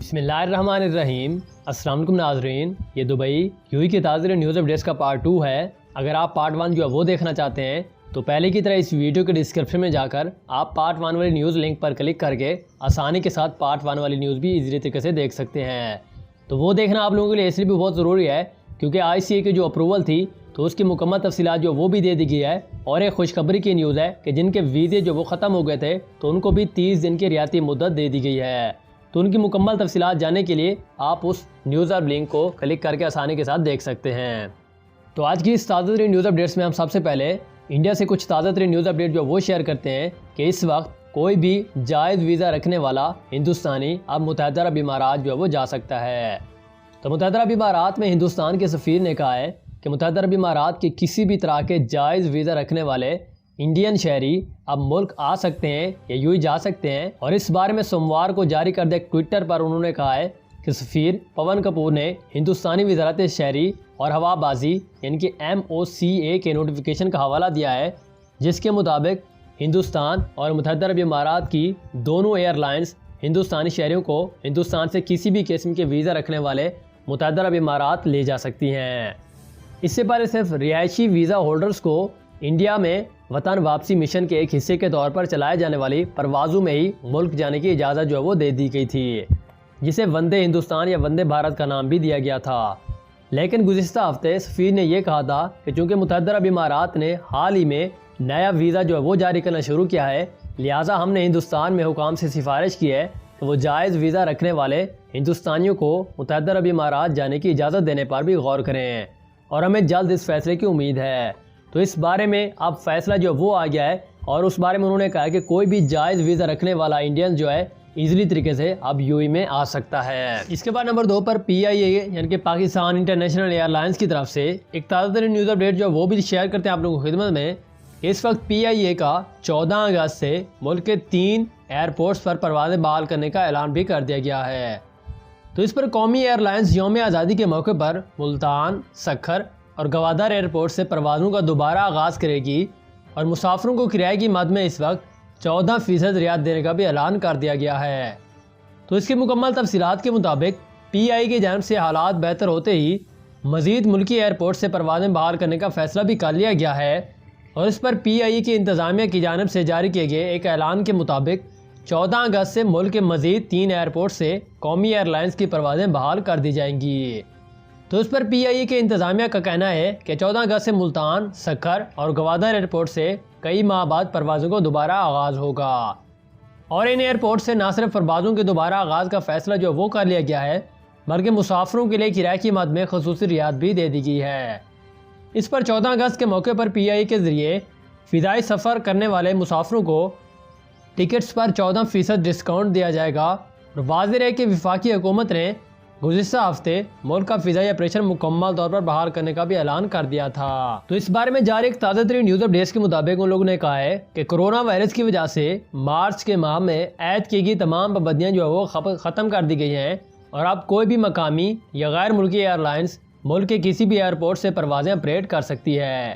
بسم اللہ الرحمن الرحیم۔ السلام علیکم ناظرین، یہ دبئی یو کے تازہ نیوز اپڈیٹس کا پارٹ 2 ہے۔ اگر آپ پارٹ 1 جو ہے وہ دیکھنا چاہتے ہیں تو پہلے کی طرح اس ویڈیو کے ڈسکرپشن میں جا کر آپ پارٹ 1 والی نیوز لنک پر کلک کر کے آسانی کے ساتھ پارٹ 1 والی نیوز بھی ایزی طریقے سے دیکھ سکتے ہیں۔ تو وہ دیکھنا آپ لوگوں کے لیے اس لیے بھی بہت ضروری ہے کیونکہ ICA کی جو اپروول تھی تو اس کی مکمل تفصیلات جو وہ بھی دے دی گئی ہے، اور ایک خوشخبری کی نیوز ہے کہ جن کے ویزے جو وہ ختم ہو گئے تھے تو ان کو بھی 30 دن کی رعایتی مدت دے دی گئی ہے۔ تو ان کی مکمل تفصیلات جاننے کے لیے آپ اس نیوز اب لنک کو کلک کر کے آسانی کے ساتھ دیکھ سکتے ہیں۔ تو آج کی اس تازہ ترین نیوز اپڈیٹس میں ہم سب سے پہلے انڈیا سے کچھ تازہ ترین نیوز اپڈیٹ جو وہ شیئر کرتے ہیں کہ اس وقت کوئی بھی جائز ویزا رکھنے والا ہندوستانی اب متحدہ عرب امارات جو ہے وہ جا سکتا ہے۔ تو متحدہ عرب امارات میں ہندوستان کے سفیر نے کہا ہے کہ متحدہ عرب امارات کے کسی بھی طرح کے جائز ویزا رکھنے والے انڈین شہری اب ملک آ سکتے ہیں یا یوں ہی جا سکتے ہیں، اور اس بارے میں سوموار کو جاری کردہ ایک ٹویٹر پر انہوں نے کہا ہے کہ سفیر پون کپور نے ہندوستانی وزارت شہری اور ہوا بازی یعنی کہ MOCA کے نوٹیفیکیشن کا حوالہ دیا ہے، جس کے مطابق ہندوستان اور متحدہ عرب امارات کی دونوں ایئر لائنز ہندوستانی شہریوں کو ہندوستان سے کسی بھی قسم کے ویزا رکھنے والے متحدہ عرب امارات لے جا سکتی ہیں۔ اس سے پہلے صرف رہائشی ویزا ہولڈرز کو انڈیا میں وطن واپسی مشن کے ایک حصے کے طور پر چلائے جانے والی پروازوں میں ہی ملک جانے کی اجازت جو ہے وہ دے دی گئی تھی، جسے وندے ہندوستان یا وندے بھارت کا نام بھی دیا گیا تھا۔ لیکن گزشتہ ہفتے سفیر نے یہ کہا تھا کہ چونکہ متحدہ عرب امارات نے حال ہی میں نیا ویزا جو ہے وہ جاری کرنا شروع کیا ہے، لہٰذا ہم نے ہندوستان میں حکام سے سفارش کی ہے کہ وہ جائز ویزا رکھنے والے ہندوستانیوں کو متحدہ عرب امارات جانے کی اجازت دینے پر بھی غور کریں، اور ہمیں جلد اس فیصلے کی امید ہے۔ تو اس بارے میں اب فیصلہ جو وہ آ گیا ہے، اور اس بارے میں انہوں نے کہا کہ کوئی بھی جائز ویزا رکھنے والا انڈین جو ہے ایزلی طریقے سے اب UAE میں آ سکتا ہے۔ اس کے بعد نمبر 2 پر PIA یعنی کہ پاکستان انٹرنیشنل ایئر لائنز کی طرف سے ایک تازہ ترین نیوز اپڈیٹ جو وہ بھی شیئر کرتے ہیں آپ لوگوں کی خدمت میں۔ اس وقت PIA کا 14 اگست سے ملک کے 3 ایئرپورٹس پر پروازیں بحال کرنے کا اعلان بھی کر دیا گیا ہے۔ تو اس پر قومی ایئر لائنز یوم آزادی کے موقع پر ملتان، سکھر اور گوادر ایئرپورٹ سے پروازوں کا دوبارہ آغاز کرے گی، اور مسافروں کو کرائے کی مد میں اس وقت 14% رعایت دینے کا بھی اعلان کر دیا گیا ہے۔ تو اس کی مکمل تفصیلات کے مطابق PIA کی جانب سے حالات بہتر ہوتے ہی مزید ملکی ایئرپورٹ سے پروازیں بحال کرنے کا فیصلہ بھی کر لیا گیا ہے، اور اس پر PIA کی انتظامیہ کی جانب سے جاری کیے گئے ایک اعلان کے مطابق 14 اگست سے ملک کے مزید 3 ایئرپورٹ سے قومی ایئر لائنز کی پروازیں بحال کر دی جائیں گی۔ تو اس پر PIA کے انتظامیہ کا کہنا ہے کہ 14 اگست سے ملتان، سکھر اور گوادر ایئرپورٹ سے کئی ماہ بعد پروازوں کو دوبارہ آغاز ہوگا، اور ان ایئرپورٹ سے نہ صرف پروازوں کے دوبارہ آغاز کا فیصلہ جو وہ کر لیا گیا ہے، بلکہ مسافروں کے لیے کرائے کی مد میں خصوصی رعایت بھی دے دی گئی ہے۔ اس پر 14 اگست کے موقع پر PIA کے ذریعے فضائی سفر کرنے والے مسافروں کو ٹکٹس پر 14% ڈسکاؤنٹ دیا جائے گا، اور واضح ہے کہ وفاقی حکومت نے گزشتہ ہفتے ملک کا فضائی آپریشن مکمل طور پر بحال کرنے کا بھی اعلان کر دیا تھا۔ تو اس بارے میں جاری ایک تازہ ترین نیوز اپڈیٹس کے مطابق ان لوگوں نے کہا ہے کہ کورونا وائرس کی وجہ سے مارچ کے ماہ میں عائد کی گئی تمام پابندیاں جو ہے وہ ختم کر دی گئی ہیں، اور اب کوئی بھی مقامی یا غیر ملکی ایئر لائنز ملک کے کسی بھی ایئرپورٹ سے پروازیں آپریٹ کر سکتی ہے،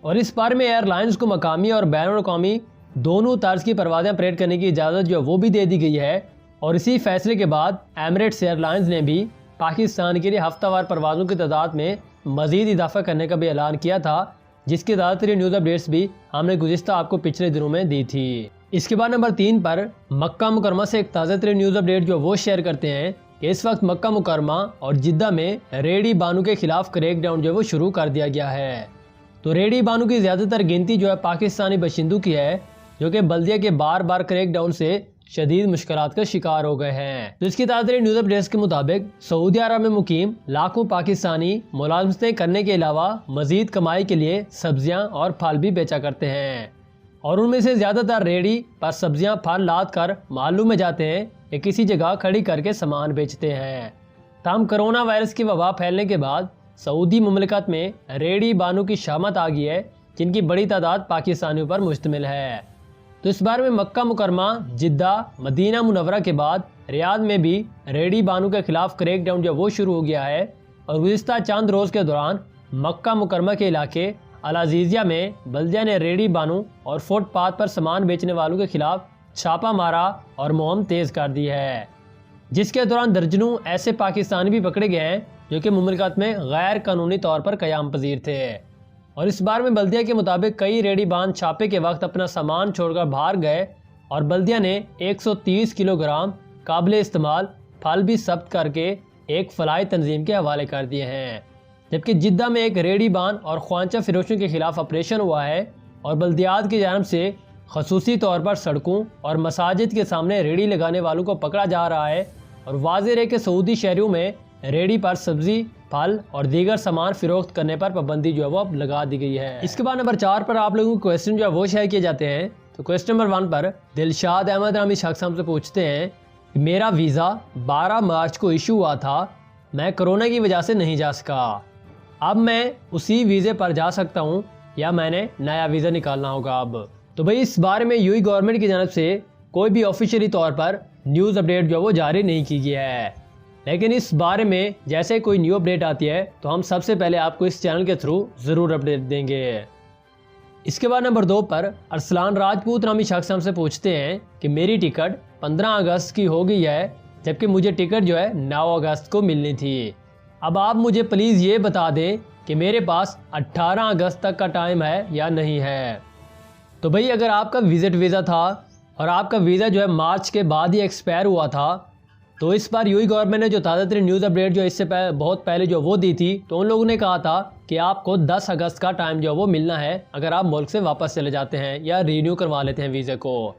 اور اس بارے میں ایئر لائنز کو مقامی اور بین الاقوامی دونوں طرز کی پروازیں آپریٹ کرنے کی اجازت جو وہ بھی دے دی گئی ہے۔ اور اسی فیصلے کے بعد ایمریٹس ایئر لائنز نے بھی پاکستان کے لیے ہفتہ وار پروازوں کی تعداد میں مزید اضافہ کرنے کا بھی اعلان کیا تھا، جس کی زیادہ تر نیوز اپڈیٹس بھی ہم نے گزشتہ آپ کو پچھلے دنوں میں دی تھی۔ اس کے بعد نمبر 3 پر مکہ مکرمہ سے ایک تازہ ترین نیوز اپڈیٹ جو وہ شیئر کرتے ہیں کہ اس وقت مکہ مکرمہ اور جدہ میں ریڈی بانو کے خلاف کریک ڈاؤن جو وہ شروع کر دیا گیا ہے۔ تو ریڈی بانو کی زیادہ تر گنتی جو ہے پاکستانی باشندوں کی ہے، جو کہ بلدیہ کے بار بار کریک ڈاؤن سے شدید مشکلات کا شکار ہو گئے ہیں۔ تو اس کی تازہ نیوز اپڈیٹس کے مطابق سعودی عرب میں مقیم لاکھوں پاکستانی ملازمتیں کرنے کے علاوہ مزید کمائی کے لیے سبزیاں اور پھل بھی بیچا کرتے ہیں، اور ان میں سے زیادہ تر ریڈی پر سبزیاں پھل لاد کر محلوں میں جاتے ہیں یا کسی جگہ کھڑی کر کے سامان بیچتے ہیں۔ تاہم کرونا وائرس کی وبا پھیلنے کے بعد سعودی مملکت میں ریڈی بانو کی شامت آ گئی ہے، جن کی بڑی تعداد پاکستانیوں پر مشتمل ہے۔ تو اس بارے میں مکہ مکرمہ، جدہ، مدینہ منورہ کے بعد ریاض میں بھی ریڈی بانو کے خلاف کریک ڈاؤن جو وہ شروع ہو گیا ہے، اور گزشتہ چند روز کے دوران مکہ مکرمہ کے علاقے العزیزیہ میں بلدیہ نے ریڈی بانو اور فٹ پاتھ پر سامان بیچنے والوں کے خلاف چھاپہ مارا اور مہم تیز کر دی ہے۔ جس کے دوران درجنوں ایسے پاکستانی بھی پکڑے گئے ہیں جو کہ مملکت میں غیر قانونی طور پر قیام پذیر تھے۔ اور اس بار میں بلدیہ کے مطابق کئی ریڑھی باندھ چھاپے کے وقت اپنا سامان چھوڑ کر باہر گئے اور بلدیہ نے 130 کلو گرام قابل استعمال پھل بھی ضبط کر کے ایک فلاحی تنظیم کے حوالے کر دیے ہیں، جبکہ جدہ میں ایک ریڑھی باندھ اور خوانچہ فروشوں کے خلاف آپریشن ہوا ہے اور بلدیات کی جانب سے خصوصی طور پر سڑکوں اور مساجد کے سامنے ریڑھی لگانے والوں کو پکڑا جا رہا ہے اور واضح ہے کہ سعودی شہریوں میں ریڑھی پر سبزی، پھل اور دیگر سامان فروخت کرنے پر پابندی جو ہے وہ اب لگا دی گئی ہے۔ اس کے بعد نمبر 4 پر آپ لوگوں کو کویسچن جو ہے وہ شیئر کیے جاتے ہیں۔ تو کویسچن نمبر 1 پر دلشاد احمد نامی شخص ہم سے پوچھتے ہیں کہ میرا ویزا 12 مارچ کو ایشو ہوا تھا، میں کرونا کی وجہ سے نہیں جا سکا، اب میں اسی ویزے پر جا سکتا ہوں یا میں نے نیا ویزا نکالنا ہوگا اب؟ تو بھئی اس بارے میں یو اے گورنمنٹ کی جانب سے کوئی بھی آفیشیلی طور پر نیوز اپڈیٹ جو وہ جاری نہیں کی گئی ہے، لیکن اس بارے میں جیسے کوئی نیو اپڈیٹ آتی ہے تو ہم سب سے پہلے آپ کو اس چینل کے تھرو ضرور اپڈیٹ دیں گے۔ اس کے بعد نمبر 2 پر ارسلان راجپوت نامی شخص ہم سے پوچھتے ہیں کہ میری ٹکٹ 15 اگست کی ہو گئی ہے جبکہ مجھے ٹکٹ جو ہے 9 اگست کو ملنی تھی، اب آپ مجھے پلیز یہ بتا دیں کہ میرے پاس 18 اگست تک کا ٹائم ہے یا نہیں ہے۔ تو بھئی اگر آپ کا وزٹ ویزا تھا اور آپ کا ویزا جو ہے مارچ کے بعد ہی ایکسپائر ہوا تھا تو اس بار یو اے گورنمنٹ نے جو تازہ ترین نیوز اپڈیٹ جو اس سے بہت پہلے جو وہ دی تھی تو ان لوگوں نے کہا تھا کہ آپ کو 10 اگست کا ٹائم جو وہ ملنا ہے اگر آپ ملک سے واپس چلے جاتے ہیں یا رینیو کروا لیتے ہیں ویزے کو،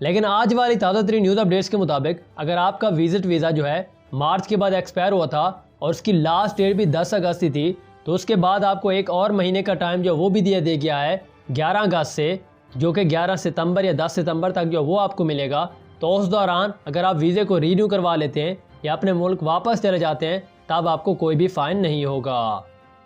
لیکن آج والی تازہ ترین نیوز اپڈیٹس کے مطابق اگر آپ کا وزٹ ویزا جو ہے مارچ کے بعد ایکسپائر ہوا تھا اور اس کی لاسٹ ڈیٹ بھی 10 اگست ہی تھی تو اس کے بعد آپ کو ایک اور مہینے کا ٹائم جو وہ بھی دیا گیا ہے 11 اگست سے، جو کہ 11 ستمبر یا 10 ستمبر تک جو وہ آپ کو ملے گا۔ تو اس دوران اگر آپ ویزے کو رینیو کروا لیتے ہیں یا اپنے ملک واپس چلے جاتے ہیں تب آپ کو کوئی بھی فائن نہیں ہوگا۔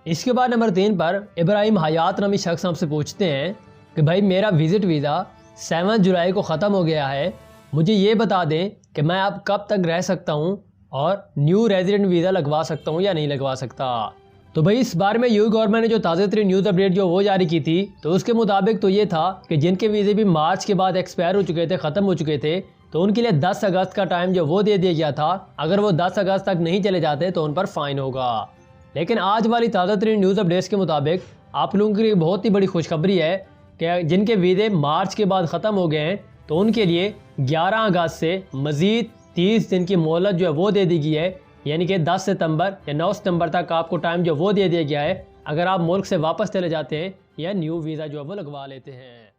اس کے بعد نمبر 3 پر ابراہیم حیات نامی شخص ہم سے پوچھتے ہیں کہ بھائی میرا وزٹ ویزا 7 جولائی کو ختم ہو گیا ہے، مجھے یہ بتا دیں کہ میں اب کب تک رہ سکتا ہوں اور نیو ریزیڈنٹ ویزا لگوا سکتا ہوں یا نہیں لگوا سکتا۔ تو بھئی اس بارے میں یو اے گورنمنٹ نے جو تازہ ترین نیوز اپڈیٹ جو وہ جاری کی تھی تو اس کے مطابق تو یہ تھا کہ جن کے ویزے بھی مارچ کے بعد ایکسپائر ہو چکے تھے، ختم ہو چکے تھے، تو ان کے لیے 10 اگست کا ٹائم جو وہ دے دیا گیا تھا، اگر وہ 10 اگست تک نہیں چلے جاتے تو ان پر فائن ہوگا۔ لیکن آج والی تازہ ترین نیوز اپڈیٹس کے مطابق آپ لوگوں کے لیے بہت ہی بڑی خوشخبری ہے کہ جن کے ویزے مارچ کے بعد ختم ہو گئے ہیں تو ان کے لیے 11 اگست سے مزید 30 دن کی مہلت جو ہے وہ دے دی گئی ہے، یعنی کہ 10 ستمبر یا 9 ستمبر تک آپ کو ٹائم جو وہ دے دیا گیا ہے اگر آپ ملک سے واپس چلے جاتے ہیں یا نیو ویزا جو ہے وہ لگوا لیتے ہیں۔